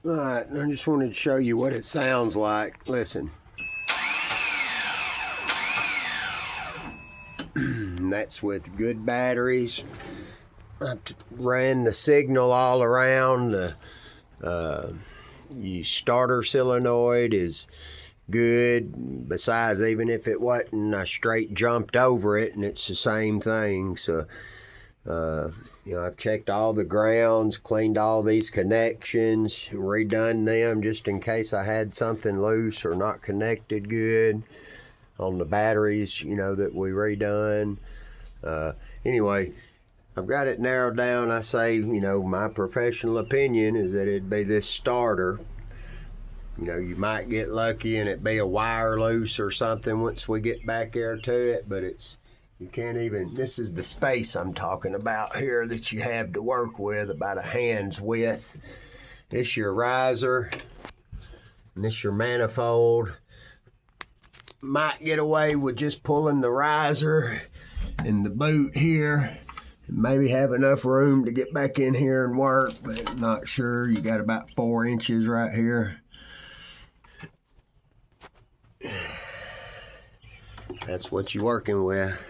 Alright, I just wanted to show you what it sounds like. Listen. That's with good batteries. I've ran the signal all around. The starter solenoid is good. Besides, even if it wasn't, I straight jumped over it and it's the same thing. So I've checked all the grounds, cleaned all these connections, redone them just in case I had something loose or not connected good on the batteries, that we redone. Anyway, I've got it narrowed down. I say, my professional opinion is that it'd be this starter. You might get lucky and it be a wire loose or something once we get back there to it, but you can't even, this is the space I'm talking about here that you have to work with, about a hand's width. This your riser, and this your manifold. Might get away with just pulling the riser and the boot here, and maybe have enough room to get back in here and work, but I'm not sure. You got about 4 inches right here. That's what you're working with.